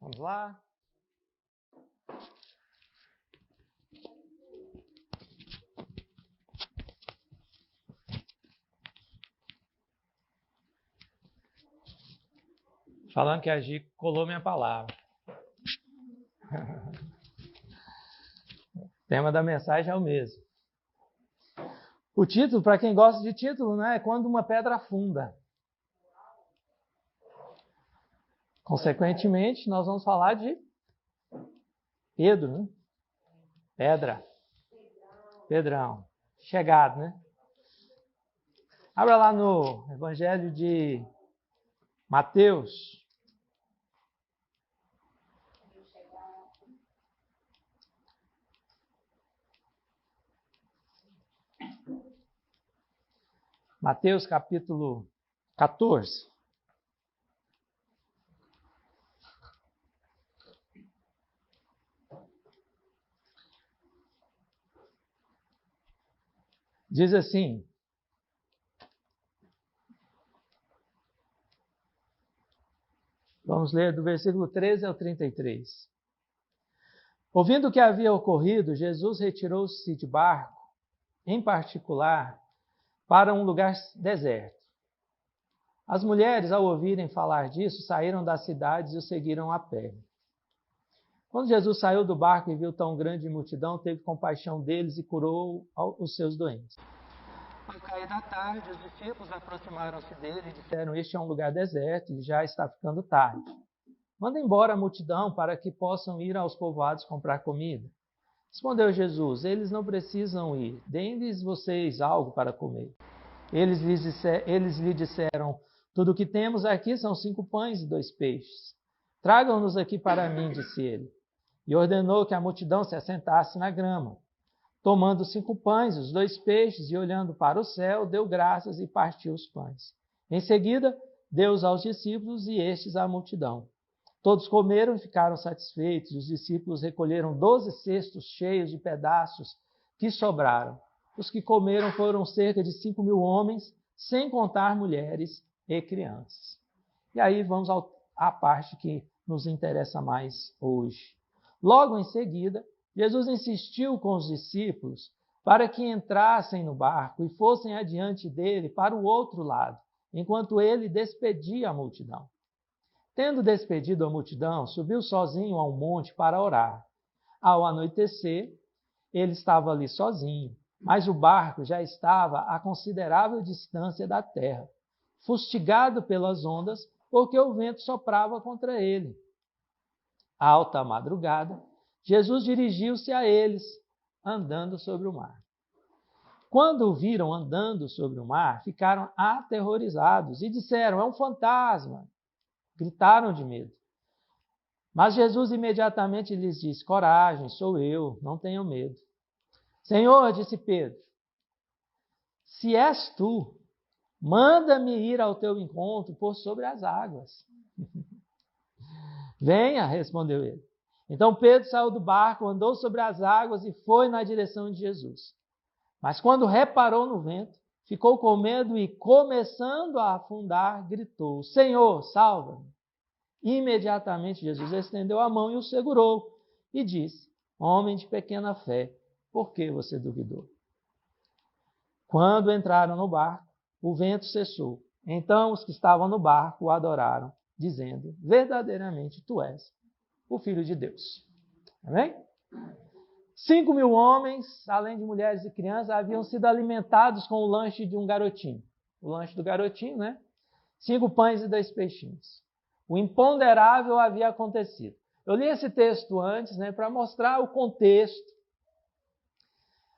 Vamos lá. Falando que a Gi colou minha palavra. O tema da mensagem é o mesmo. O título, para quem gosta de título, né, é Quando uma Pedra Afunda. Consequentemente, nós vamos falar de Pedro, né? Pedra. Pedrão. Chegado, né? Abra lá no Evangelho de Mateus. Mateus capítulo 14. Diz assim: vamos ler do versículo 13 ao 33. Ouvindo o que havia ocorrido, Jesus retirou-se de barco, em particular, para um lugar deserto. As mulheres, ao ouvirem falar disso, saíram das cidades e o seguiram a pé. Quando Jesus saiu do barco e viu tão grande multidão, teve compaixão deles e curou os seus doentes. Ao cair da tarde, os discípulos aproximaram-se dele e disseram: este é um lugar deserto e já está ficando tarde. Manda embora a multidão para que possam ir aos povoados comprar comida. Respondeu Jesus: eles não precisam ir, deem-lhes vocês algo para comer. Eles lhe disseram: tudo o que temos aqui são 5 pães e 2 peixes. Tragam-nos aqui para mim, disse ele. E ordenou que a multidão se assentasse na grama. Tomando 5 pães e os 2 peixes e olhando para o céu, deu graças e partiu os pães. Em seguida, deu-os aos discípulos e estes à multidão. Todos comeram e ficaram satisfeitos. Os discípulos recolheram 12 cestos cheios de pedaços que sobraram. Os que comeram foram cerca de 5.000 homens, sem contar mulheres e crianças. E aí vamos à parte que nos interessa mais hoje. Logo em seguida, Jesus insistiu com os discípulos para que entrassem no barco e fossem adiante dele para o outro lado, enquanto ele despedia a multidão. Tendo despedido a multidão, subiu sozinho a um monte para orar. Ao anoitecer, ele estava ali sozinho, mas o barco já estava a considerável distância da terra, fustigado pelas ondas, porque o vento soprava contra ele. À alta madrugada, Jesus dirigiu-se a eles, andando sobre o mar. Quando o viram andando sobre o mar, ficaram aterrorizados e disseram: é um fantasma. Gritaram de medo. Mas Jesus imediatamente lhes disse: coragem, sou eu, não tenham medo. Senhor, disse Pedro, se és tu, manda-me ir ao teu encontro por sobre as águas. Venha, respondeu ele. Então Pedro saiu do barco, andou sobre as águas e foi na direção de Jesus. Mas quando reparou no vento, ficou com medo e, começando a afundar, gritou: Senhor, salva-me. Imediatamente Jesus estendeu a mão e o segurou e disse: homem de pequena fé, por que você duvidou? Quando entraram no barco, o vento cessou. Então os que estavam no barco o adoraram, dizendo: verdadeiramente tu és o Filho de Deus. Amém? 5.000 homens, além de mulheres e crianças, haviam sido alimentados com o lanche de um garotinho. O lanche do garotinho, né? 5 pães e 2 peixinhos. O imponderável havia acontecido. Eu li esse texto antes, né, para mostrar o contexto.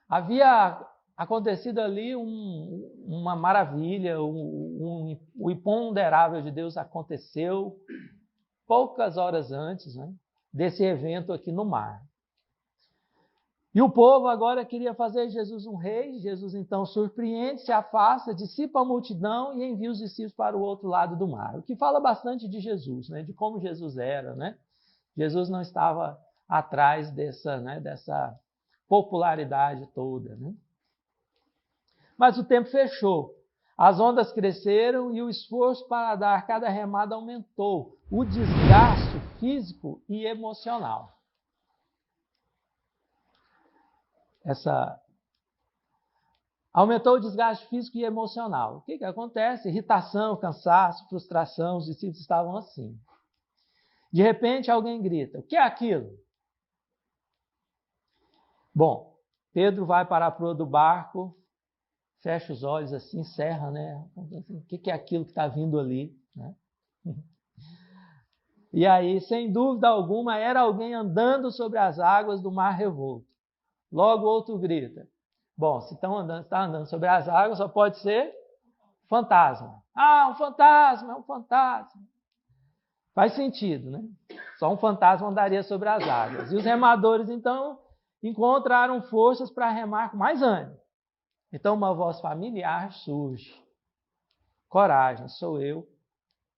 Havia acontecido ali uma maravilha, o imponderável de Deus aconteceu poucas horas antes, né, desse evento aqui no mar. E o povo agora queria fazer Jesus um rei. Jesus então surpreende, se afasta, dissipa a multidão e envia os discípulos para o outro lado do mar. O que fala bastante de Jesus, né? De como Jesus era, né? Jesus não estava atrás dessa popularidade toda, né? Mas o tempo fechou. As ondas cresceram e o esforço para dar cada remada aumentou. O desgaste físico e emocional. Aumentou o desgaste físico e emocional. O que acontece? Irritação, cansaço, frustração, os discípulos estavam assim. De repente, alguém grita: o que é aquilo? Bom, Pedro vai para a proa do barco, fecha os olhos assim, encerra, né? O que é aquilo que está vindo ali? Né? E aí, sem dúvida alguma, era alguém andando sobre as águas do mar revolto. Logo outro grita: bom, se está andando sobre as águas, só pode ser fantasma. Ah, um fantasma, é um fantasma. Faz sentido, né? Só um fantasma andaria sobre as águas. E os remadores, então, encontraram forças para remar com mais ânimo. Então, uma voz familiar surge. Coragem, sou eu,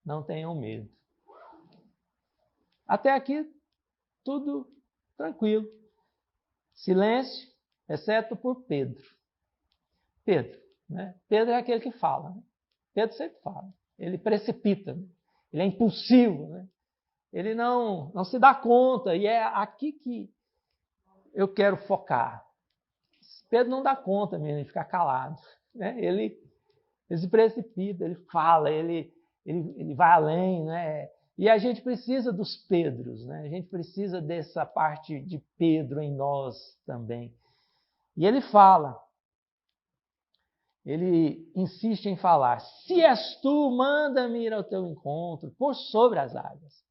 não tenham medo. Até aqui, tudo tranquilo. Silêncio, exceto por Pedro. Pedro, né? Pedro é aquele que fala. Né? Pedro sempre fala. Ele precipita, né? Ele é impulsivo, né? Ele não se dá conta. E é aqui que eu quero focar. Pedro não dá conta mesmo de ficar calado. Né? Ele se precipita, ele fala, ele vai além, né? E a gente precisa dos Pedros, né? A gente precisa dessa parte de Pedro em nós também. E ele fala, ele insiste em falar: se és tu, manda-me ir ao teu encontro, por sobre as águas.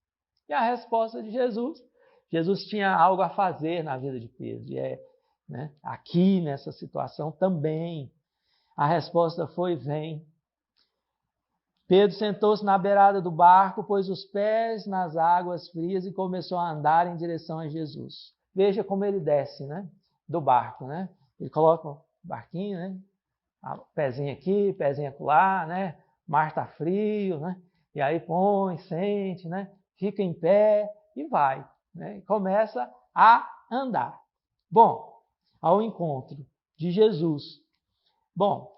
E a resposta de Jesus tinha algo a fazer na vida de Pedro. E né, aqui nessa situação também, a resposta foi: vem. Pedro sentou-se na beirada do barco, pôs os pés nas águas frias e começou a andar em direção a Jesus. Veja como ele desce, né, do barco, né? Ele coloca o barquinho, né? Pezinho aqui, pezinho acolá, né? Mar está frio, né? E aí põe, sente, né? Fica em pé e vai, né? E começa a andar. Bom, ao encontro de Jesus. Bom,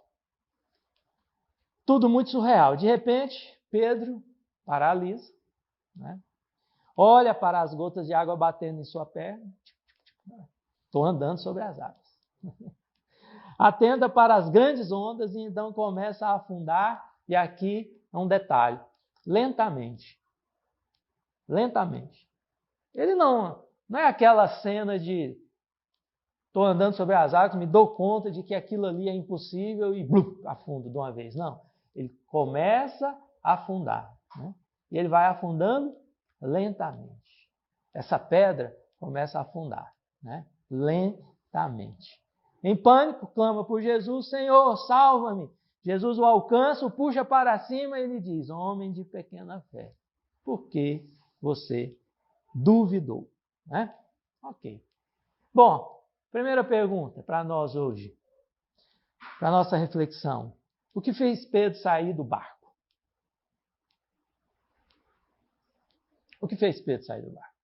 tudo muito surreal. De repente, Pedro paralisa, né? Olha para as gotas de água batendo em sua perna. Estou andando sobre as águas. Atenta para as grandes ondas e então começa a afundar. E aqui é um detalhe: lentamente. Lentamente. Ele não é aquela cena de estou andando sobre as águas, me dou conta de que aquilo ali é impossível e afundo de uma vez. Não. Ele começa a afundar. Né? E ele vai afundando lentamente. Essa pedra começa a afundar. Né? Lentamente. Em pânico, clama por Jesus: Senhor, salva-me. Jesus o alcança, o puxa para cima e ele diz: homem de pequena fé, por que você duvidou? Né? Ok. Bom, primeira pergunta para nós hoje, para nossa reflexão. O que fez Pedro sair do barco? O que fez Pedro sair do barco?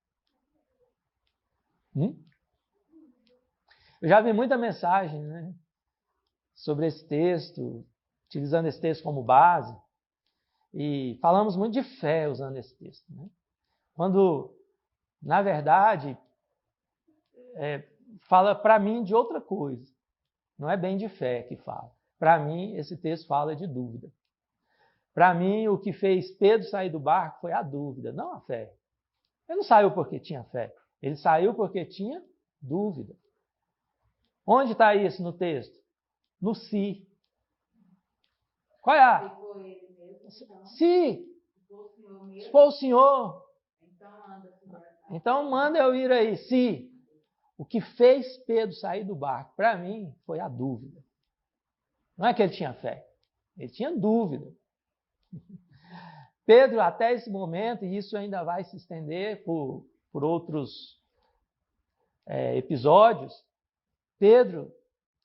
Eu já vi muita mensagem, né, sobre esse texto, utilizando esse texto como base, e falamos muito de fé usando esse texto. Né? Quando, na verdade, fala para mim de outra coisa. Não é bem de fé que fala. Para mim, esse texto fala de dúvida. Para mim, o que fez Pedro sair do barco foi a dúvida, não a fé. Ele não saiu porque tinha fé. Ele saiu porque tinha dúvida. Onde está isso no texto? No si. Qual é a? Se for o Senhor, então manda eu ir aí. Se. O que fez Pedro sair do barco, para mim, foi a dúvida. Não é que ele tinha fé. Ele tinha dúvida. Pedro, até esse momento, e isso ainda vai se estender por outros episódios, Pedro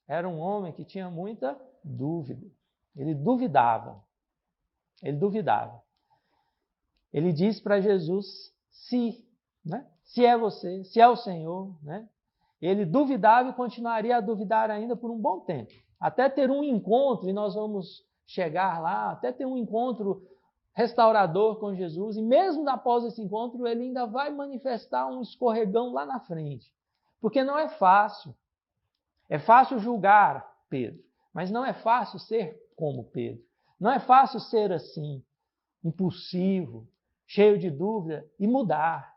era um homem que tinha muita dúvida. Ele duvidava. Ele duvidava. Ele disse para Jesus: se, né? Se é você, se é o Senhor, né? Ele duvidava e continuaria a duvidar ainda por um bom tempo. Até ter um encontro, e nós vamos chegar lá, até ter um encontro restaurador com Jesus, e mesmo após esse encontro, ele ainda vai manifestar um escorregão lá na frente. Porque não é fácil. É fácil julgar Pedro, mas não é fácil ser como Pedro. Não é fácil ser assim, impulsivo, cheio de dúvida e mudar.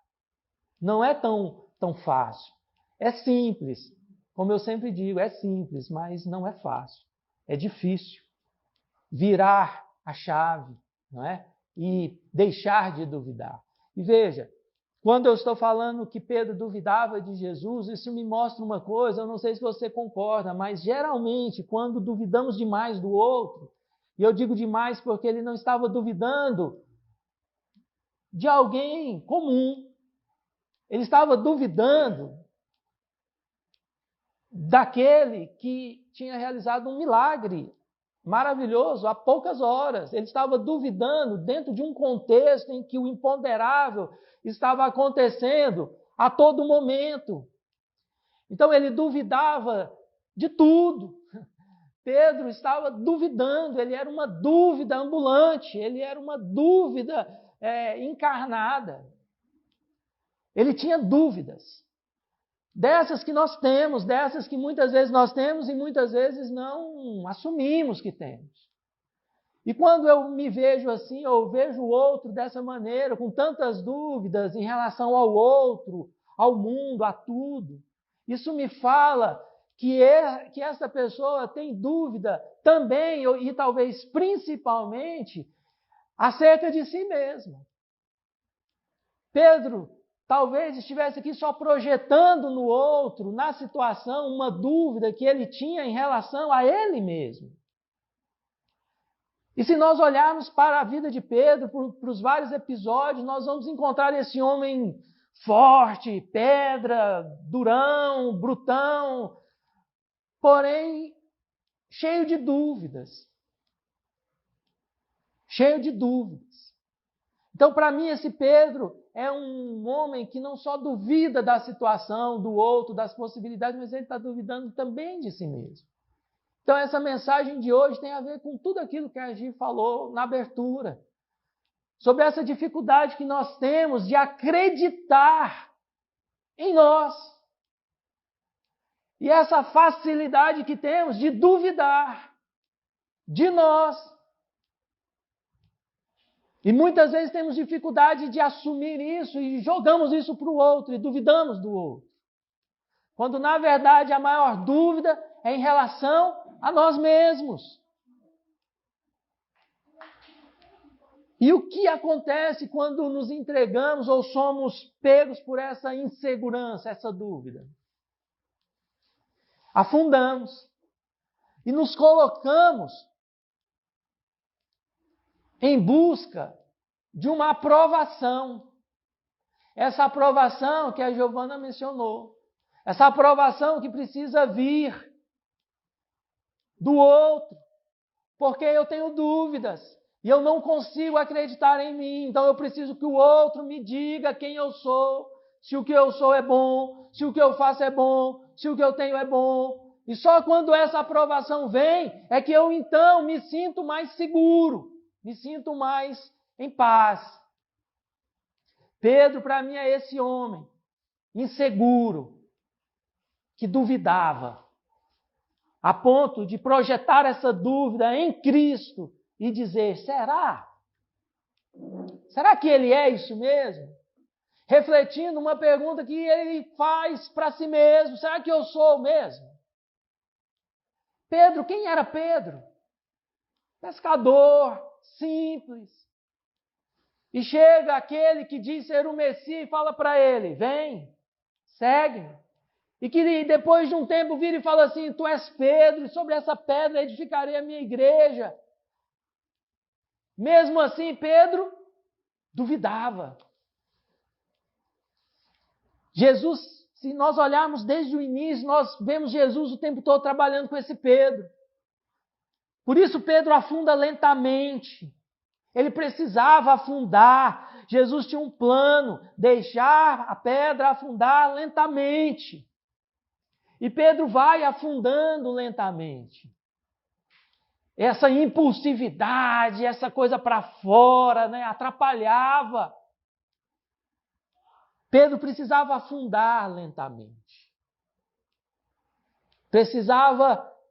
Não é tão fácil. É simples. Como eu sempre digo, é simples, mas não é fácil. É difícil virar a chave, não é? E deixar de duvidar. E veja, quando eu estou falando que Pedro duvidava de Jesus, isso me mostra uma coisa, eu não sei se você concorda, mas geralmente quando duvidamos demais do outro, e eu digo demais porque ele não estava duvidando de alguém comum, ele estava duvidando daquele que tinha realizado um milagre maravilhoso há poucas horas. Ele estava duvidando dentro de um contexto em que o imponderável estava acontecendo a todo momento. Então ele duvidava de tudo. Pedro estava duvidando, ele era uma dúvida ambulante, ele era uma dúvida encarnada. Ele tinha dúvidas. Dessas que nós temos, dessas que muitas vezes nós temos e muitas vezes não assumimos que temos. E quando eu me vejo assim, ou vejo o outro dessa maneira, com tantas dúvidas em relação ao outro, ao mundo, a tudo, isso me fala que essa pessoa tem dúvida também, e talvez principalmente, acerca de si mesma. Pedro talvez estivesse aqui só projetando no outro, na situação, uma dúvida que ele tinha em relação a ele mesmo. E se nós olharmos para a vida de Pedro, para os vários episódios, nós vamos encontrar esse homem forte, pedra, durão, brutão, porém cheio de dúvidas. Cheio de dúvidas. Então, para mim, esse Pedro é um homem que não só duvida da situação, do outro, das possibilidades, mas ele está duvidando também de si mesmo. Então, essa mensagem de hoje tem a ver com tudo aquilo que a Gi falou na abertura. Sobre essa dificuldade que nós temos de acreditar em nós. E essa facilidade que temos de duvidar de nós. E muitas vezes temos dificuldade de assumir isso e jogamos isso para o outro e duvidamos do outro. Quando, na verdade, a maior dúvida é em relação a nós mesmos. E o que acontece quando nos entregamos ou somos pegos por essa insegurança, essa dúvida? Afundamos e nos colocamos em busca de uma aprovação. Essa aprovação que a Giovana mencionou. Essa aprovação que precisa vir do outro. Porque eu tenho dúvidas e eu não consigo acreditar em mim. Então eu preciso que o outro me diga quem eu sou, se o que eu sou é bom, se o que eu faço é bom, se o que eu tenho é bom. E só quando essa aprovação vem é que eu então me sinto mais seguro. Me sinto mais em paz. Pedro, para mim, é esse homem inseguro, que duvidava, a ponto de projetar essa dúvida em Cristo e dizer, será? Será que ele é isso mesmo? Refletindo uma pergunta que ele faz para si mesmo, será que eu sou mesmo? Pedro, quem era Pedro? Pescador, simples. E chega aquele que diz ser o Messias e fala para ele, vem, segue-me. E que depois de um tempo vira e fala assim, tu és Pedro, e sobre essa pedra edificarei a minha igreja. Mesmo assim, Pedro duvidava. Jesus, se nós olharmos desde o início, nós vemos Jesus o tempo todo trabalhando com esse Pedro. Por isso Pedro afunda lentamente. Ele precisava afundar. Jesus tinha um plano, deixar a pedra afundar lentamente. E Pedro vai afundando lentamente. essa impulsividade, essa coisa para fora, né, atrapalhava. Pedro precisava afundar lentamente.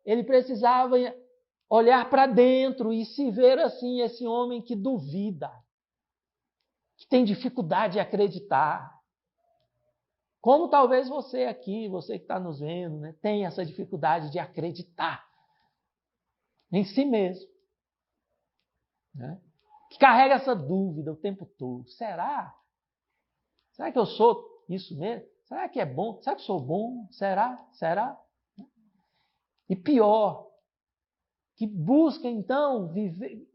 Ele precisava olhar para dentro e se ver assim, esse homem que duvida, que tem dificuldade de acreditar. Como talvez você aqui, você que está nos vendo, né, tem essa dificuldade de acreditar em si mesmo. Né? Que carrega essa dúvida o tempo todo. Será? Será que eu sou isso mesmo? Será que é bom? Será que eu sou bom? Será? Será? E pior, que busca então viver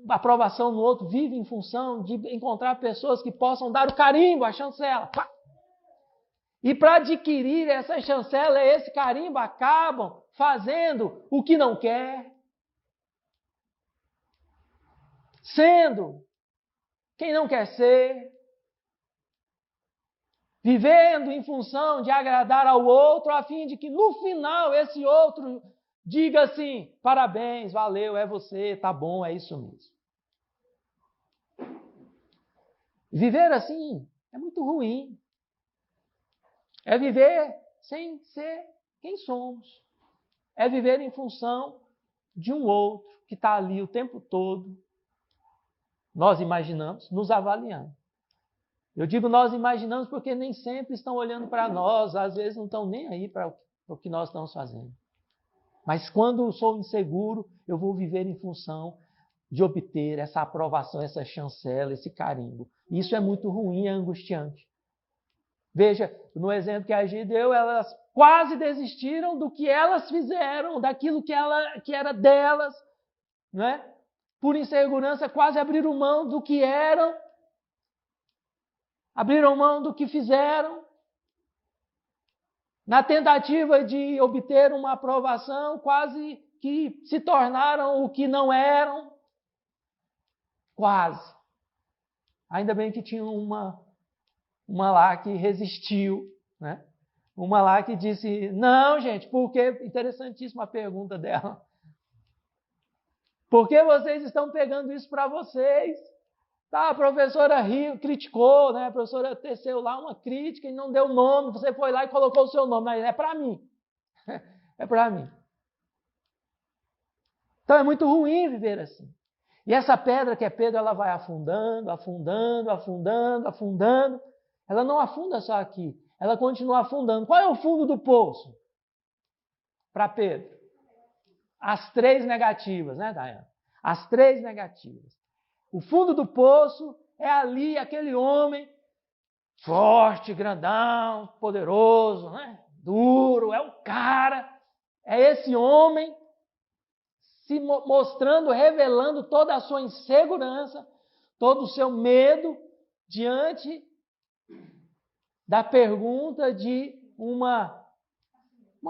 aprovação no outro, vive em função de encontrar pessoas que possam dar o carimbo, a chancela. Pá! E para adquirir essa chancela, esse carimbo, acabam fazendo o que não quer, sendo quem não quer ser, vivendo em função de agradar ao outro, a fim de que no final esse outro diga assim: parabéns, valeu, é você, tá bom, é isso mesmo. Viver assim é muito ruim. É viver sem ser quem somos. É viver em função de um outro que está ali o tempo todo, nós imaginamos, nos avaliando. Eu digo nós imaginamos porque nem sempre estão olhando para nós, às vezes não estão nem aí para o que nós estamos fazendo. Mas quando eu sou inseguro, eu vou viver em função de obter essa aprovação, essa chancela, esse carimbo. Isso é muito ruim, é angustiante. Veja, no exemplo que a Gi deu, elas quase desistiram do que elas fizeram, daquilo que era delas, né? Por insegurança, quase abriram mão do que eram, abriram mão do que fizeram, na tentativa de obter uma aprovação, quase que se tornaram o que não eram. Quase. Ainda bem que tinha uma lá que resistiu, né? Uma lá que disse, não, gente, porque, interessantíssima a pergunta dela. Por que vocês estão pegando isso para vocês? Tá, a professora riu, criticou, né? A professora teceu lá uma crítica e não deu nome, você foi lá e colocou o seu nome. É para mim. É para mim. Então é muito ruim viver assim. E essa pedra que é Pedro, ela vai afundando, afundando, afundando, afundando. Ela não afunda só aqui, ela continua afundando. Qual é o fundo do poço? Para Pedro. As 3 negativas, né, Dayana? As 3 negativas. O fundo do poço é ali aquele homem forte, grandão, poderoso, né? Duro, é o cara. É esse homem se mostrando, revelando toda a sua insegurança, todo o seu medo diante da pergunta de uma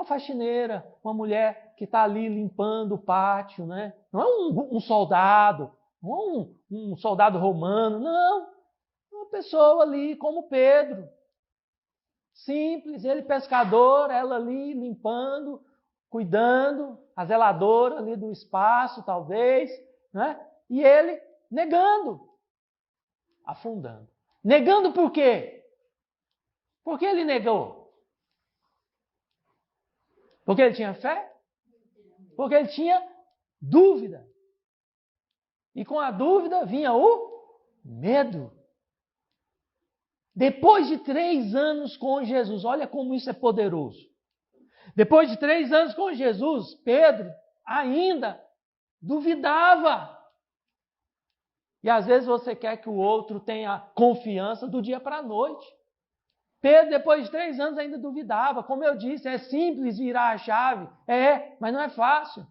faxineira, uma mulher que está ali limpando o pátio, né? Não é um soldado, não é um soldado romano, não. Uma pessoa ali como Pedro. Simples, ele pescador, ela ali limpando, cuidando, a zeladora ali do espaço, talvez, né? E ele negando, afundando. Negando por quê? Por que ele negou? Porque ele tinha fé? Porque ele tinha dúvida. E com a dúvida vinha o medo. Depois de 3 anos com Jesus, olha como isso é poderoso. Depois de 3 anos com Jesus, Pedro ainda duvidava. E às vezes você quer que o outro tenha confiança do dia para a noite. Pedro, depois de 3 anos, ainda duvidava. Como eu disse, é simples virar a chave. Mas não é fácil.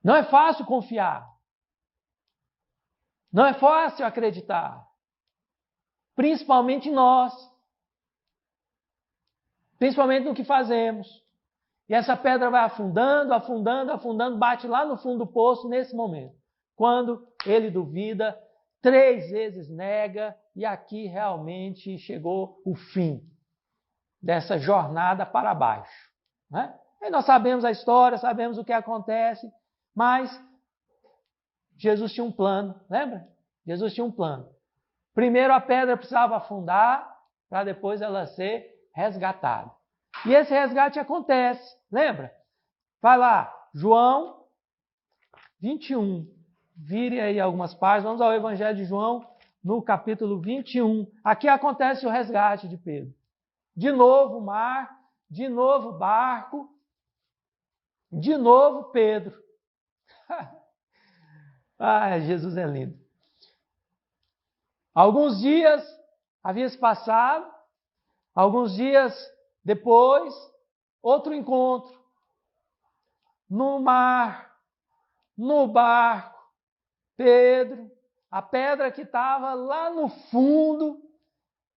Não é fácil confiar. Não é fácil acreditar. Principalmente nós. Principalmente no que fazemos. E essa pedra vai afundando, afundando, afundando, bate lá no fundo do poço nesse momento. Quando ele duvida, 3 vezes nega, e aqui realmente chegou o fim dessa jornada para baixo. Né? Aí nós sabemos a história, sabemos o que acontece, mas Jesus tinha um plano, lembra? Jesus tinha um plano. Primeiro a pedra precisava afundar, para depois ela ser resgatada. E esse resgate acontece, lembra? Vai lá, João 21. Vire aí algumas páginas, vamos ao Evangelho de João, no capítulo 21. Aqui acontece o resgate de Pedro. De novo mar, de novo barco, de novo Pedro. Ah, Jesus é lindo. Alguns dias havia se passado, alguns dias depois, outro encontro. No mar, no barco, Pedro, a pedra que estava lá no fundo,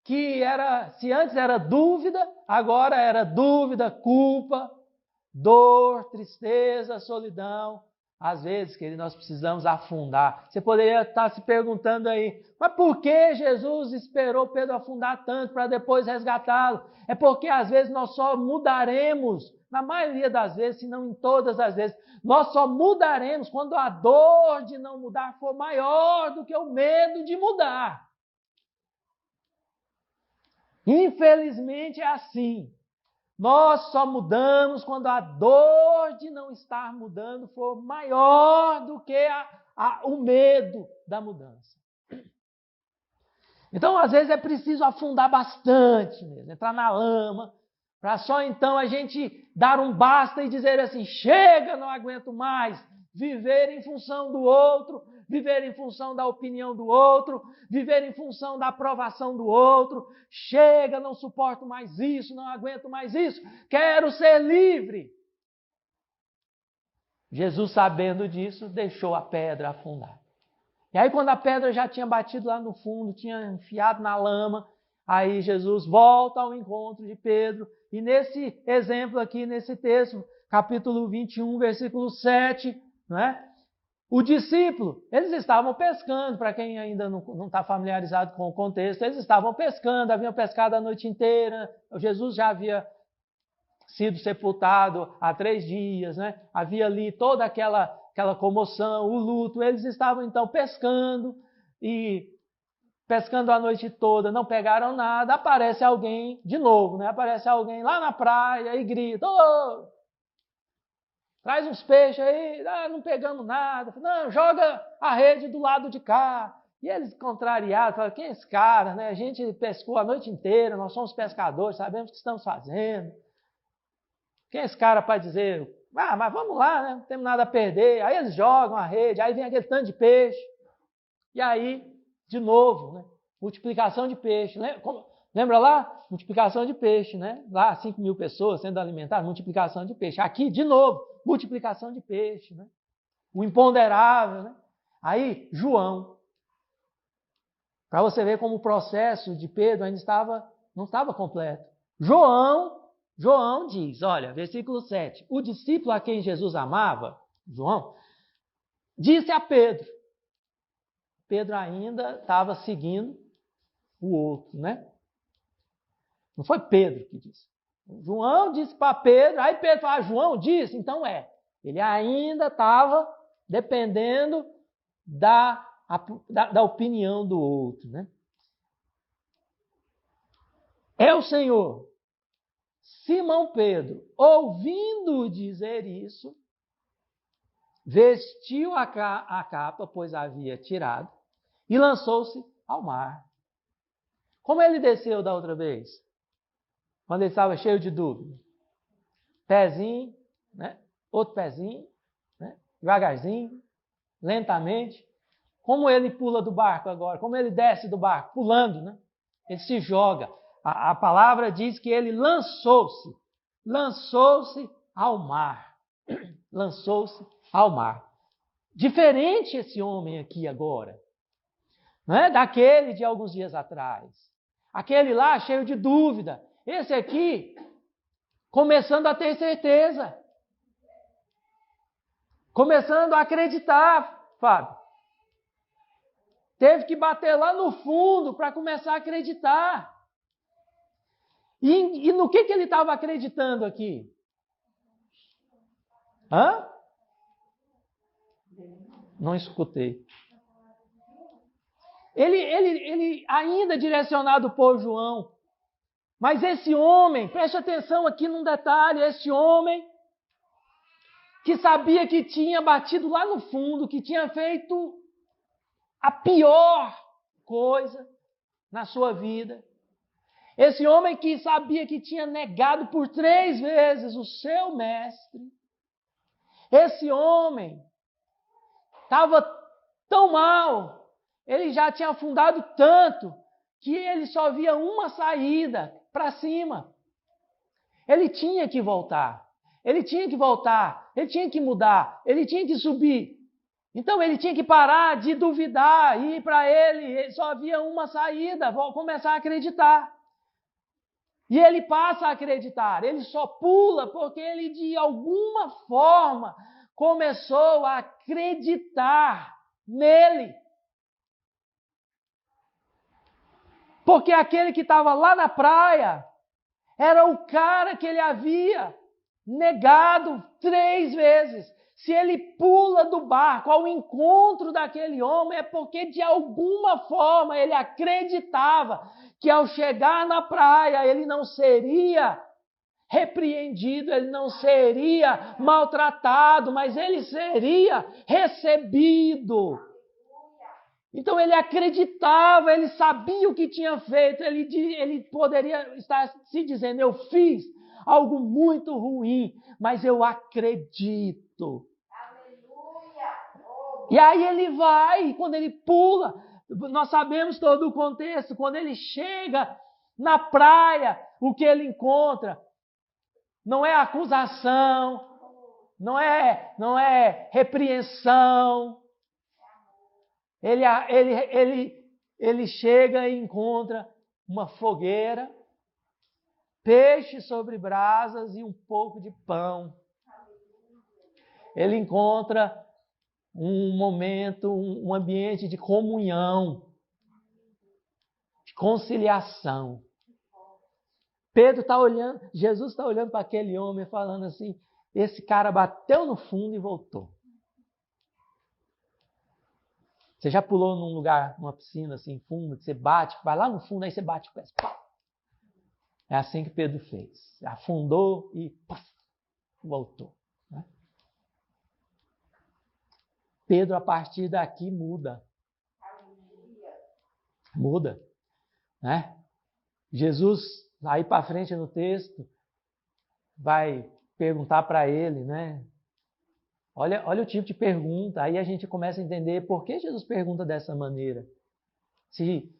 que era, se antes era dúvida, agora era dúvida, culpa, dor, tristeza, solidão. Às vezes, querido, nós precisamos afundar. Você poderia estar se perguntando aí, mas por que Jesus esperou Pedro afundar tanto para depois resgatá-lo? É porque às vezes nós só mudaremos, na maioria das vezes, se não em todas as vezes, nós só mudaremos quando a dor de não mudar for maior do que o medo de mudar. Infelizmente é assim. Nós só mudamos quando a dor de não estar mudando for maior do que o medo da mudança. Então, às vezes, é preciso afundar bastante mesmo, entrar na lama, para só então a gente dar um basta e dizer assim, chega, não aguento mais, viver em função do outro, viver em função da opinião do outro, viver em função da aprovação do outro, chega, não suporto mais isso, não aguento mais isso, quero ser livre. Jesus, sabendo disso, deixou a pedra afundar. E aí quando a pedra já tinha batido lá no fundo, tinha enfiado na lama, aí Jesus volta ao encontro de Pedro, e nesse exemplo aqui, nesse texto, capítulo 21, versículo 7, não é? O discípulo, eles estavam pescando, para quem ainda não está familiarizado com o contexto, eles estavam pescando, haviam pescado a noite inteira, Jesus já havia sido sepultado há 3 dias, né? Havia ali toda aquela comoção, o luto, eles estavam então pescando, e pescando a noite toda, não pegaram nada, aparece alguém, de novo, né? Aparece alguém lá na praia e grita, ô! Traz uns peixes aí, não pegamos nada. Não, joga a rede do lado de cá. E eles contrariados, falam, quem é esse cara? Né? A gente pescou a noite inteira, nós somos pescadores, sabemos o que estamos fazendo. Quem é esse cara para dizer, mas vamos lá, né? Não temos nada a perder. Aí eles jogam a rede, aí vem aquele tanto de peixe. E aí, de novo, né? Multiplicação de peixe. Lembra lá? Multiplicação de peixe, né? Lá, 5.000 pessoas sendo alimentadas, multiplicação de peixe. Aqui, de novo, multiplicação de peixe, né? O imponderável, né? Aí, João. Para você ver como o processo de Pedro ainda não estava completo. João diz, olha, versículo 7. O discípulo a quem Jesus amava, João, disse a Pedro. Pedro ainda estava seguindo o outro, né? Não foi Pedro que disse. João disse para Pedro, aí Pedro fala, João disse, então é. Ele ainda estava dependendo da opinião do outro, né? É o Senhor. Simão Pedro, ouvindo dizer isso, vestiu a capa, pois havia tirado, e lançou-se ao mar. Como ele desceu da outra vez? Quando ele estava cheio de dúvida. Pezinho, né? Outro pezinho, né? Devagarzinho, lentamente. Como ele pula do barco agora? Como ele desce do barco? Pulando, né? Ele se joga. A palavra diz que ele lançou-se ao mar. Lançou-se ao mar. Diferente esse homem aqui agora, não é? Daquele de alguns dias atrás. Aquele lá cheio de dúvida. Esse aqui, começando a ter certeza. Começando a acreditar, Fábio. Teve que bater lá no fundo para começar a acreditar. E no que ele estava acreditando aqui? Hã? Não escutei. Ele ainda direcionado por João. Mas esse homem, preste atenção aqui num detalhe, esse homem que sabia que tinha batido lá no fundo, que tinha feito a pior coisa na sua vida. Esse homem que sabia que tinha negado por 3 vezes o seu mestre. Esse homem estava tão mal, ele já tinha afundado tanto, que ele só via uma saída para cima. Ele tinha que voltar. Ele tinha que voltar. Ele tinha que mudar. Ele tinha que subir. Então ele tinha que parar de duvidar. E para ele só havia uma saída. Vou começar a acreditar. E ele passa a acreditar. Ele só pula porque ele de alguma forma começou a acreditar nele. Porque aquele que estava lá na praia era o cara que ele havia negado 3 vezes. Se ele pula do barco ao encontro daquele homem, é porque de alguma forma ele acreditava que ao chegar na praia ele não seria repreendido, ele não seria maltratado, mas ele seria recebido. Então ele acreditava, ele sabia o que tinha feito, ele poderia estar se dizendo, eu fiz algo muito ruim, mas eu acredito. E aí ele vai, e quando ele pula, nós sabemos todo o contexto, quando ele chega na praia, o que ele encontra não é acusação, não é repreensão. Ele chega e encontra uma fogueira, peixe sobre brasas e um pouco de pão. Ele encontra um momento, um ambiente de comunhão, de conciliação. Pedro está olhando, Jesus está olhando para aquele homem falando assim, esse cara bateu no fundo e voltou. Você já pulou num lugar, numa piscina assim, fundo, que você bate, vai lá no fundo, aí você bate o pé. É assim que Pedro fez. Afundou e voltou. Né? Pedro, a partir daqui, muda. Muda. Né? Jesus, aí para frente no texto, vai perguntar para ele, né? Olha o tipo de pergunta. Aí a gente começa a entender por que Jesus pergunta dessa maneira. Se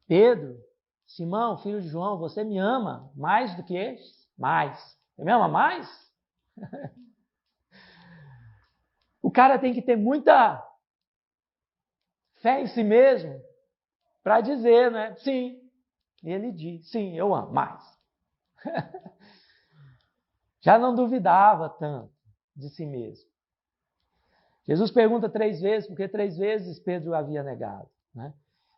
Pedro, Simão, filho de João, você me ama mais do que estes? Mais. Você me ama mais? O cara tem que ter muita fé em si mesmo para dizer, né? Sim. E ele diz, sim, eu amo mais. Já não duvidava tanto de si mesmo. Jesus pergunta 3 vezes, porque 3 vezes Pedro havia negado. Né?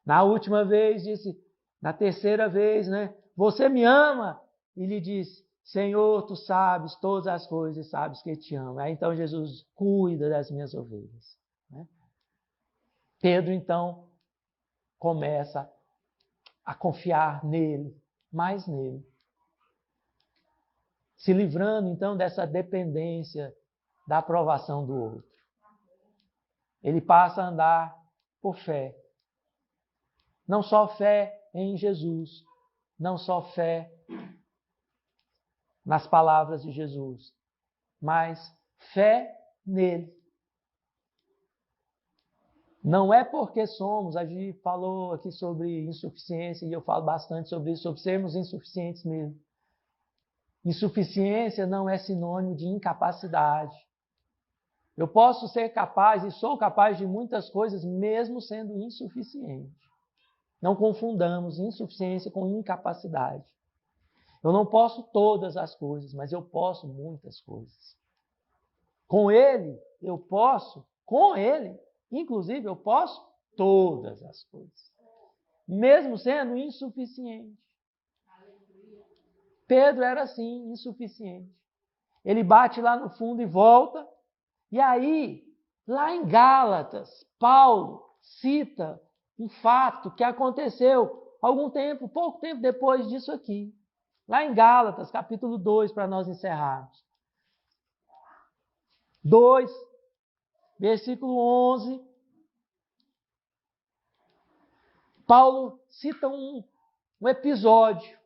Na última vez, disse, na terceira vez, né? Você me ama? E lhe disse, Senhor, tu sabes todas as coisas e sabes que te amo. Aí então Jesus cuida das minhas ovelhas. Né? Pedro então começa a confiar nele, mais nele. Se livrando então dessa dependência da aprovação do outro. Ele passa a andar por fé. Não só fé em Jesus, não só fé nas palavras de Jesus, mas fé nele. Não é porque somos, a gente falou aqui sobre insuficiência, e eu falo bastante sobre isso, sobre sermos insuficientes mesmo. Insuficiência não é sinônimo de incapacidade. Eu posso ser capaz e sou capaz de muitas coisas mesmo sendo insuficiente. Não confundamos insuficiência com incapacidade. Eu não posso todas as coisas, mas eu posso muitas coisas. Com Ele, eu posso, inclusive eu posso todas as coisas. Mesmo sendo insuficiente. Pedro era assim, insuficiente. Ele bate lá no fundo e volta. E aí, lá em Gálatas, Paulo cita um fato que aconteceu pouco tempo depois disso aqui. Lá em Gálatas, capítulo 2, para nós encerrarmos. 2, versículo 11. Paulo cita um episódio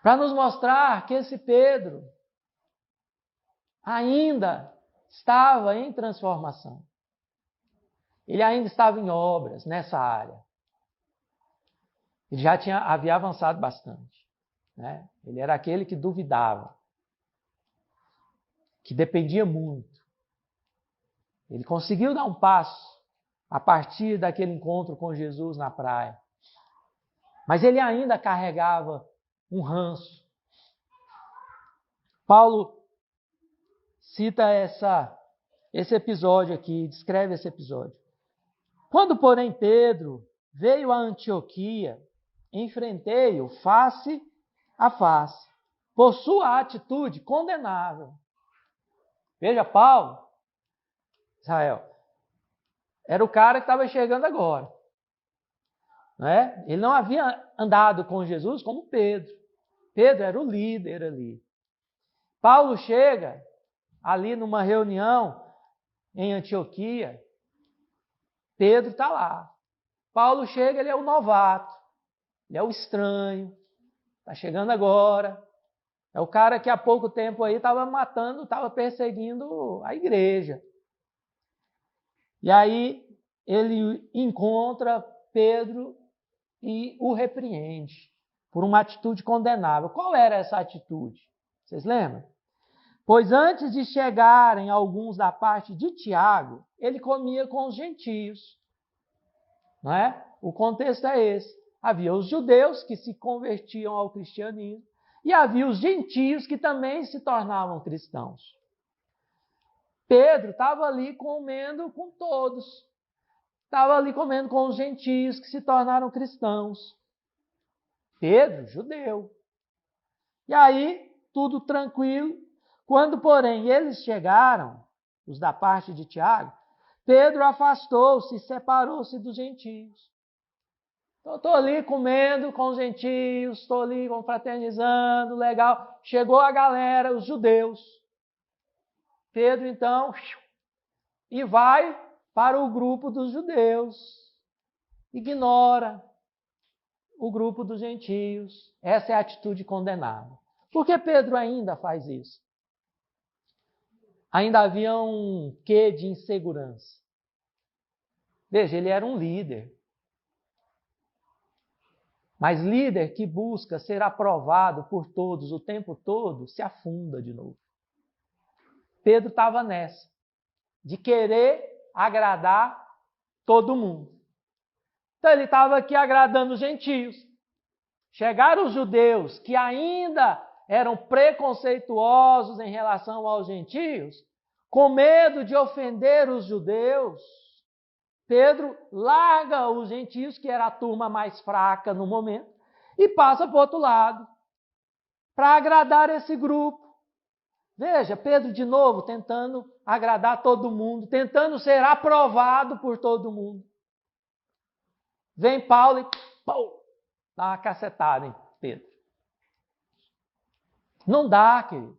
para nos mostrar que esse Pedro ainda estava em transformação. Ele ainda estava em obras nessa área. Ele já havia avançado bastante. Né? Ele era aquele que duvidava, que dependia muito. Ele conseguiu dar um passo a partir daquele encontro com Jesus na praia. Mas ele ainda carregava um ranço. Paulo cita esse episódio aqui, descreve esse episódio. Quando, porém, Pedro veio a Antioquia, enfrentei-o face a face, por sua atitude condenável. Veja, Paulo, Israel, era o cara que estava chegando agora. Né? Ele não havia andado com Jesus como Pedro. Pedro era o líder ali. Paulo chega ali numa reunião em Antioquia. Pedro está lá. Paulo chega, ele é o novato. Ele é o estranho. Está chegando agora. É o cara que há pouco tempo aí estava perseguindo a igreja. E aí ele encontra Pedro e o repreende por uma atitude condenável. Qual era essa atitude? Vocês lembram? Pois antes de chegarem alguns da parte de Tiago, ele comia com os gentios. Não é? O contexto é esse. Havia os judeus que se convertiam ao cristianismo e havia os gentios que também se tornavam cristãos. Pedro estava ali comendo com todos. Estava ali comendo com os gentios que se tornaram cristãos. Pedro, judeu. E aí, tudo tranquilo. Quando, porém, eles chegaram, os da parte de Tiago, Pedro afastou-se e separou-se dos gentios. Estou ali comendo com os gentios, estou ali confraternizando, legal. Chegou a galera, os judeus. Pedro, então, e vai para o grupo dos judeus. Ignora o grupo dos gentios. Essa é a atitude condenável. Por que Pedro ainda faz isso? Ainda havia um quê de insegurança. Veja, ele era um líder. Mas líder que busca ser aprovado por todos o tempo todo, se afunda de novo. Pedro estava nessa, de querer agradar todo mundo. Então ele estava aqui agradando os gentios. Chegaram os judeus, que ainda eram preconceituosos em relação aos gentios, com medo de ofender os judeus. Pedro larga os gentios, que era a turma mais fraca no momento, e passa para o outro lado, para agradar esse grupo. Veja, Pedro de novo tentando agradar todo mundo, tentando ser aprovado por todo mundo. Vem Paulo e pô, dá uma cacetada em Pedro. Não dá, querido.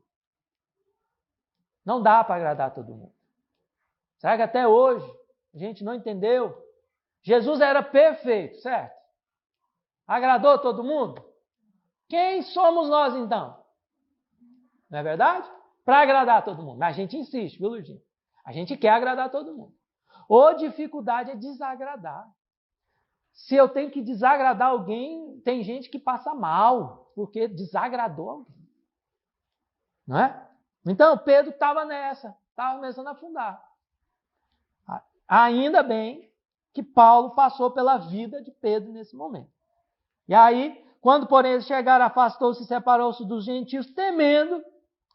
Não dá para agradar todo mundo. Será que até hoje a gente não entendeu? Jesus era perfeito, certo? Agradou todo mundo? Quem somos nós então? Não é verdade? Para agradar todo mundo. Mas a gente insiste, viu, Lurdinho? A gente quer agradar todo mundo. Ou dificuldade é desagradar. Se eu tenho que desagradar alguém, tem gente que passa mal, porque desagradou alguém. Não é? Então, Pedro estava nessa, estava começando a afundar. Ainda bem que Paulo passou pela vida de Pedro nesse momento. E aí, quando, porém, eles chegaram, afastou-se e separou-se dos gentios, temendo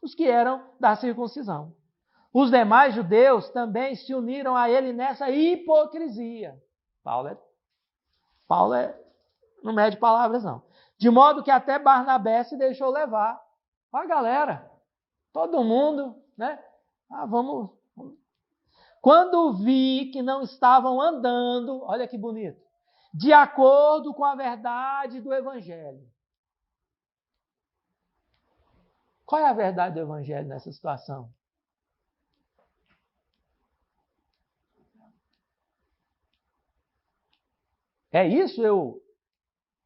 os que eram da circuncisão. Os demais judeus também se uniram a ele nessa hipocrisia. Paulo não mede palavras, não. De modo que até Barnabé se deixou levar Olha a galera, todo mundo, né? Vamos. Quando vi que não estavam andando, olha que bonito, de acordo com a verdade do Evangelho. Qual é a verdade do Evangelho nessa situação? É isso?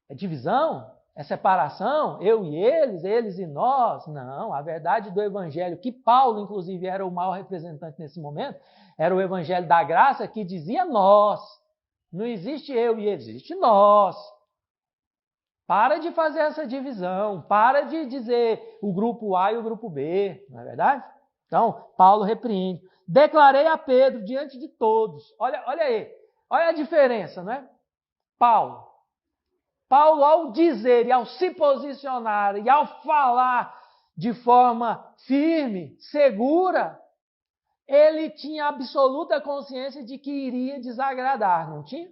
É divisão? É separação? Eu e eles e nós? Não, a verdade do Evangelho, que Paulo, inclusive, era o maior representante nesse momento, era o Evangelho da graça que dizia nós. Não existe eu e eles, existe nós. Para de fazer essa divisão, para de dizer o grupo A e o grupo B, não é verdade? Então, Paulo repreende. Declarei a Pedro diante de todos. Olha aí, olha a diferença, não é? Paulo, ao dizer e ao se posicionar e ao falar de forma firme, segura, ele tinha absoluta consciência de que iria desagradar, não tinha?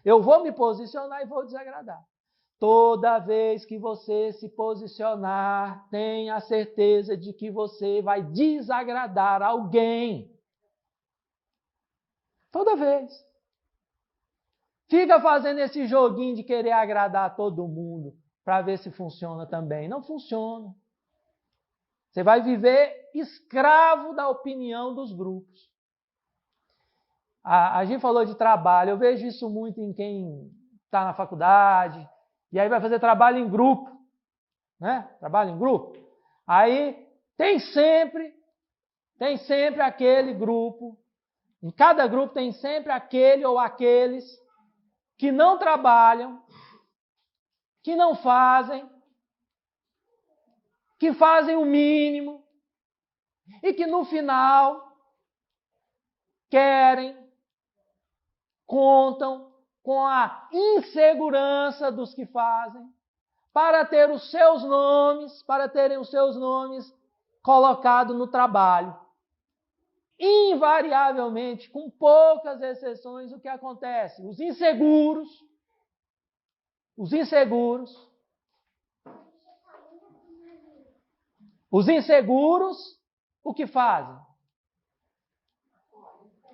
Eu vou me posicionar e vou desagradar. Toda vez que você se posicionar, tenha a certeza de que você vai desagradar alguém. Toda vez. Fica fazendo esse joguinho de querer agradar todo mundo para ver se funciona também. Não funciona. Você vai viver escravo da opinião dos grupos. A gente falou de trabalho. Eu vejo isso muito em quem está na faculdade. E aí vai fazer trabalho em grupo. Né? Trabalho em grupo. Aí tem sempre aquele grupo. Em cada grupo tem sempre aquele ou aqueles que não trabalham, que não fazem, que fazem o mínimo e que no final contam com a insegurança dos que fazem para terem os seus nomes colocados no trabalho. Invariavelmente, com poucas exceções, o que acontece? Os inseguros, o que fazem?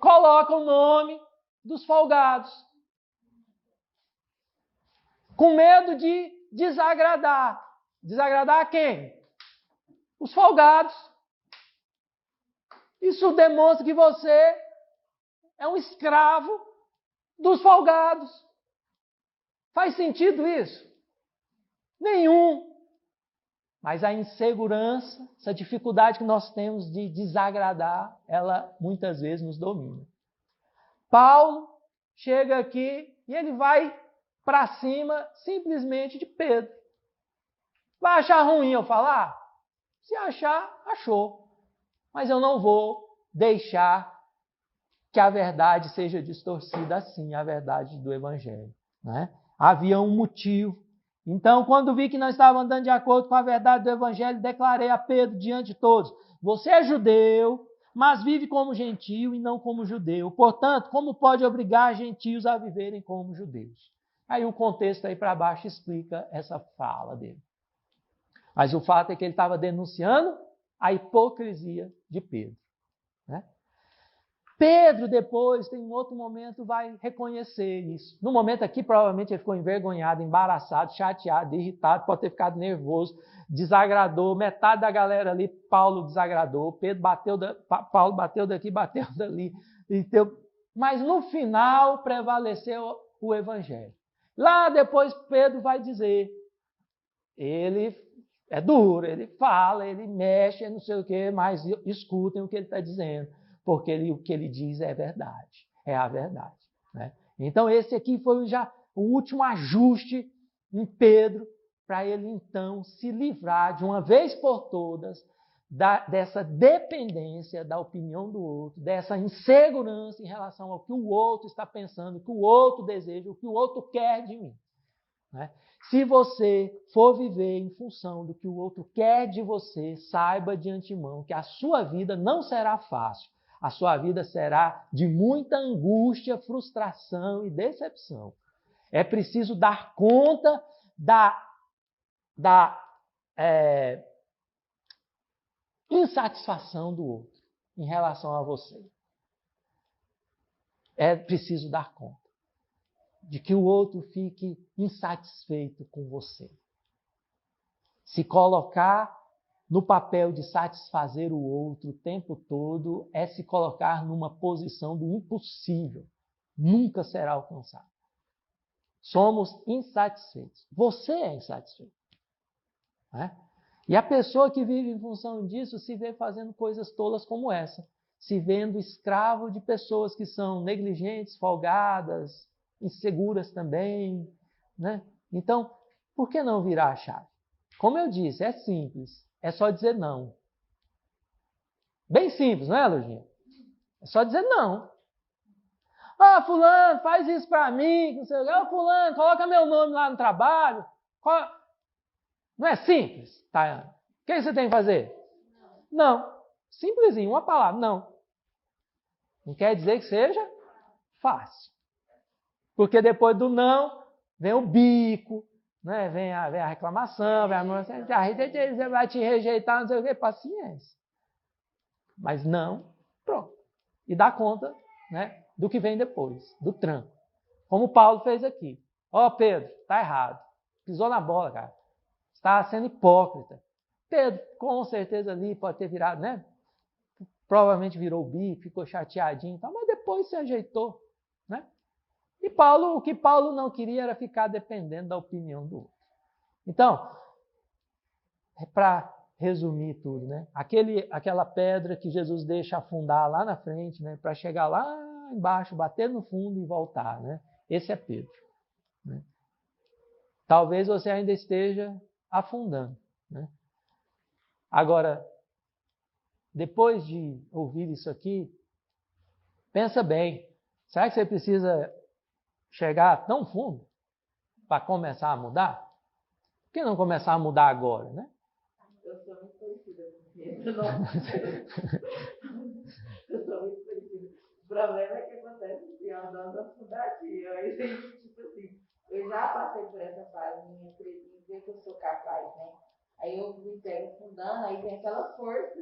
Colocam o nome dos folgados. Com medo de desagradar. Desagradar a quem? Os folgados. Isso demonstra que você é um escravo dos folgados. Faz sentido isso? Nenhum. Mas a insegurança, essa dificuldade que nós temos de desagradar, ela muitas vezes nos domina. Paulo chega aqui e ele vai para cima simplesmente de Pedro. Vai achar ruim eu falar? Se achar, achou. Mas eu não vou deixar que a verdade seja distorcida assim, a verdade do Evangelho. Né? Havia um motivo. Então, quando vi que não estava andando de acordo com a verdade do Evangelho, declarei a Pedro diante de todos: você é judeu, mas vive como gentio e não como judeu. Portanto, como pode obrigar gentios a viverem como judeus? Aí o contexto aí para baixo explica essa fala dele. Mas o fato é que ele estava denunciando a hipocrisia de Pedro. Né? Pedro, depois, tem um outro momento, vai reconhecer isso. No momento aqui, provavelmente, ele ficou envergonhado, embaraçado, chateado, irritado, pode ter ficado nervoso, desagradou. Metade da galera ali, Paulo desagradou. Paulo bateu daqui, bateu dali. Mas no final, prevaleceu o Evangelho. Lá depois, Pedro vai dizer, ele é duro, ele fala, ele mexe, não sei o quê, mas escutem o que ele está dizendo, porque o que ele diz é verdade, é a verdade. Né? Então esse aqui foi já o último ajuste em Pedro, para ele então se livrar de uma vez por todas dessa dependência da opinião do outro, dessa insegurança em relação ao que o outro está pensando, o que o outro deseja, o que o outro quer de mim. Né? Se você for viver em função do que o outro quer de você, saiba de antemão que a sua vida não será fácil. A sua vida será de muita angústia, frustração e decepção. É preciso dar conta insatisfação do outro em relação a você. É preciso dar conta de que o outro fique insatisfeito com você. Se colocar no papel de satisfazer o outro o tempo todo é se colocar numa posição do impossível. Nunca será alcançado. Somos insatisfeitos. Você é insatisfeito. Né? E a pessoa que vive em função disso se vê fazendo coisas tolas como essa. Se vendo escravo de pessoas que são negligentes, folgadas, inseguras também. Né? Então, por que não virar a chave? Como eu disse, é simples. É só dizer não. Bem simples, não é, Lojinha? É só dizer não. Ah, fulano, faz isso pra mim. Não sei o quê. Ah, fulano, coloca meu nome lá no trabalho. Não é simples, Tayana? O que você tem que fazer? Não. Simplesinho, uma palavra, não. Não quer dizer que seja fácil. Porque depois do não, vem o bico, né? Vem a reclamação, vem a você vai te rejeitar, não sei o quê. Paciência. Mas não, pronto. E dá conta, né, do que vem depois, do tranco. Como Paulo fez aqui. Ó, Pedro, tá errado. Pisou na bola, cara. Está sendo hipócrita. Pedro, com certeza ali pode ter virado, né? Provavelmente virou o bico, ficou chateadinho, mas depois se ajeitou, né? E Paulo, o que Paulo não queria era ficar dependendo da opinião do outro. Então, para resumir tudo, né? Aquela pedra que Jesus deixa afundar lá na frente, né? Para chegar lá embaixo, bater no fundo e voltar, né? Esse é Pedro. Né? Talvez você ainda esteja afundando, né? Agora, depois de ouvir isso aqui, pensa bem. Será que você precisa chegar tão fundo para começar a mudar? Por que não começar a mudar agora, né? Eu sou muito conhecida por isso. Eu sou muito conhecida. O problema é que acontece assim, eu andando a fundação. Aí tem tipo assim, eu já passei por essa fase minha em ver que eu sou capaz, né? Aí eu me pego fundando, aí tem aquela força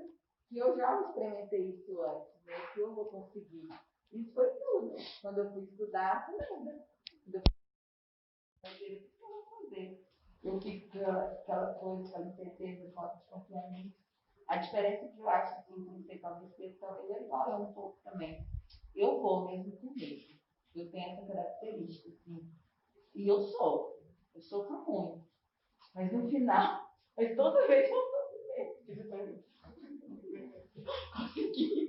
que eu já experimentei isso antes, né? Que eu vou conseguir. Isso foi tudo. Quando eu fui estudar, foi nada. Eu fico com aquela coisa, aquela incerteza, falta de confiança. A diferença que eu acho que você talvez ele valeu um pouco também. Eu vou mesmo com medo. Eu tenho essa característica, assim. E eu sofro muito. Mas no final, toda vez eu sofro medo. Consegui.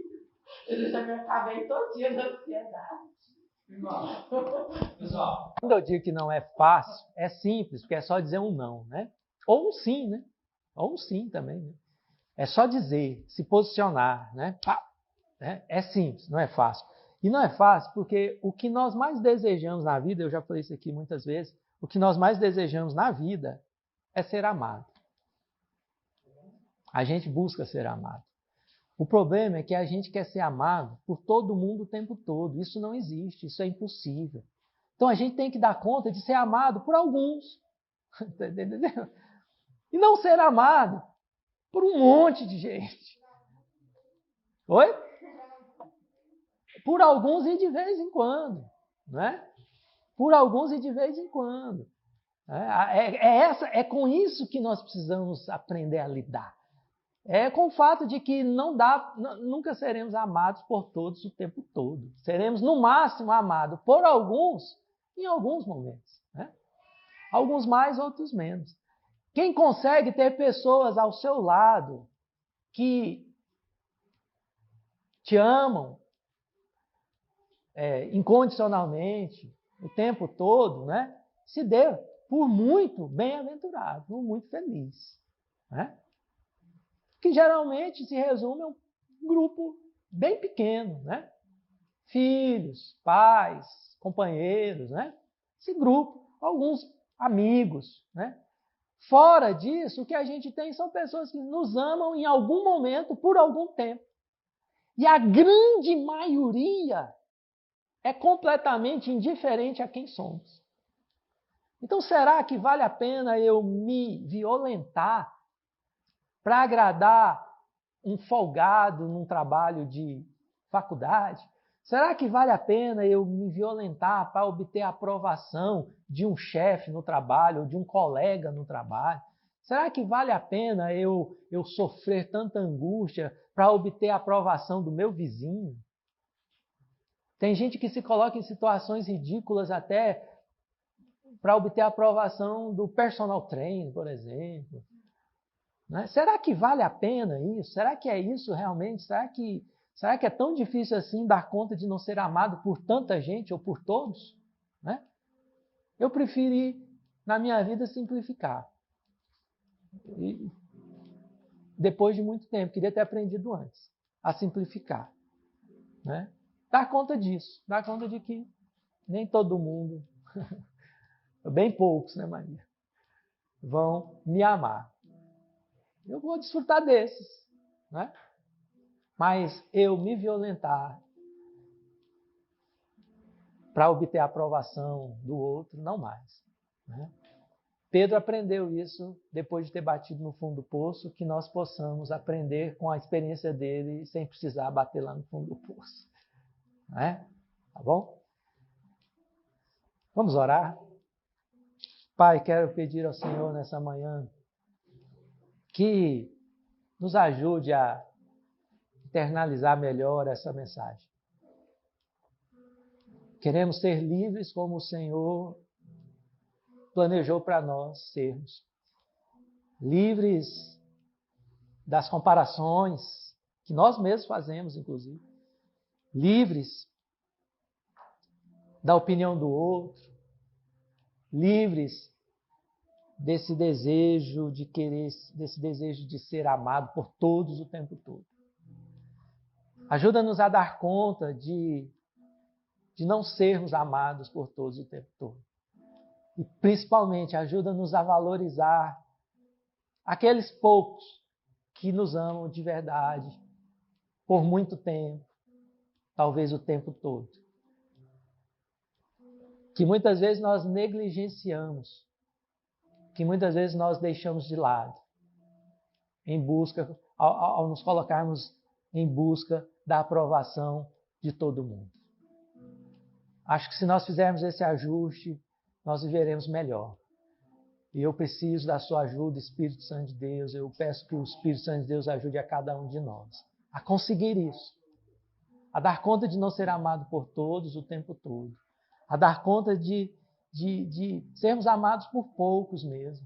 Eu já me acabei todo dia da ansiedade. Pessoal, quando eu digo que não é fácil, é simples, porque é só dizer um não, né? Ou um sim, né? Ou um sim também, né? É só dizer, se posicionar, né? É simples, não é fácil. E não é fácil porque o que nós mais desejamos na vida, eu já falei isso aqui muitas vezes, o que nós mais desejamos na vida é ser amado. A gente busca ser amado. O problema é que a gente quer ser amado por todo mundo o tempo todo. Isso não existe, isso é impossível. Então a gente tem que dar conta de ser amado por alguns. Entendeu? E não ser amado por um monte de gente. Oi? Por alguns e de vez em quando. Né? Por alguns e de vez em quando. É com isso que nós precisamos aprender a lidar. É com o fato de que nunca seremos amados por todos o tempo todo. Seremos, no máximo, amados por alguns em alguns momentos. Né? Alguns mais, outros menos. Quem consegue ter pessoas ao seu lado que te amam incondicionalmente o tempo todo, né? Se dê por muito bem-aventurado, por muito feliz. Né? Que geralmente se resume a um grupo bem pequeno, né? Filhos, pais, companheiros, né? Esse grupo, alguns amigos, né? Fora disso, o que a gente tem são pessoas que nos amam em algum momento, por algum tempo. E a grande maioria é completamente indiferente a quem somos. Então, será que vale a pena eu me violentar para agradar um folgado num trabalho de faculdade? Será que vale a pena eu me violentar para obter a aprovação de um chefe no trabalho ou de um colega no trabalho? Será que vale a pena eu sofrer tanta angústia para obter a aprovação do meu vizinho? Tem gente que se coloca em situações ridículas até para obter a aprovação do personal trainer, por exemplo. Né? Será que vale a pena isso? Será que é isso realmente? Será que é tão difícil assim dar conta de não ser amado por tanta gente ou por todos? Né? Eu preferi, na minha vida, simplificar. E, depois de muito tempo, queria ter aprendido antes a simplificar. Né? Dar conta disso, dar conta de que nem todo mundo, bem poucos, né, Maria, vão me amar. Eu vou desfrutar desses, né? Mas eu me violentar para obter a aprovação do outro, não mais. Né? Pedro aprendeu isso depois de ter batido no fundo do poço, que nós possamos aprender com a experiência dele sem precisar bater lá no fundo do poço. Né? Tá bom? Vamos orar? Pai, quero pedir ao Senhor nessa manhã que nos ajude a internalizar melhor essa mensagem. Queremos ser livres como o Senhor planejou para nós sermos. Livres das comparações que nós mesmos fazemos, inclusive. Livres da opinião do outro. Livres desse desejo de querer, desse desejo de ser amado por todos o tempo todo. Ajuda-nos a dar conta de não sermos amados por todos o tempo todo. E principalmente ajuda-nos a valorizar aqueles poucos que nos amam de verdade por muito tempo, talvez o tempo todo. Que muitas vezes nós negligenciamos, que muitas vezes nós deixamos de lado, em busca, ao nos colocarmos em busca da aprovação de todo mundo. Acho que se nós fizermos esse ajuste, nós viveremos melhor. E eu preciso da sua ajuda, Espírito Santo de Deus. Eu peço que o Espírito Santo de Deus ajude a cada um de nós a conseguir isso. A dar conta de não ser amado por todos o tempo todo. A dar conta de sermos amados por poucos mesmo.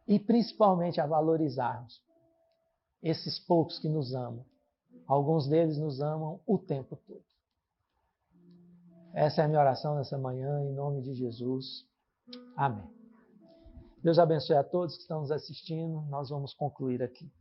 E principalmente a valorizarmos esses poucos que nos amam. Alguns deles nos amam o tempo todo. Essa é a minha oração nessa manhã, em nome de Jesus. Amém. Deus abençoe a todos que estão nos assistindo. Nós vamos concluir aqui.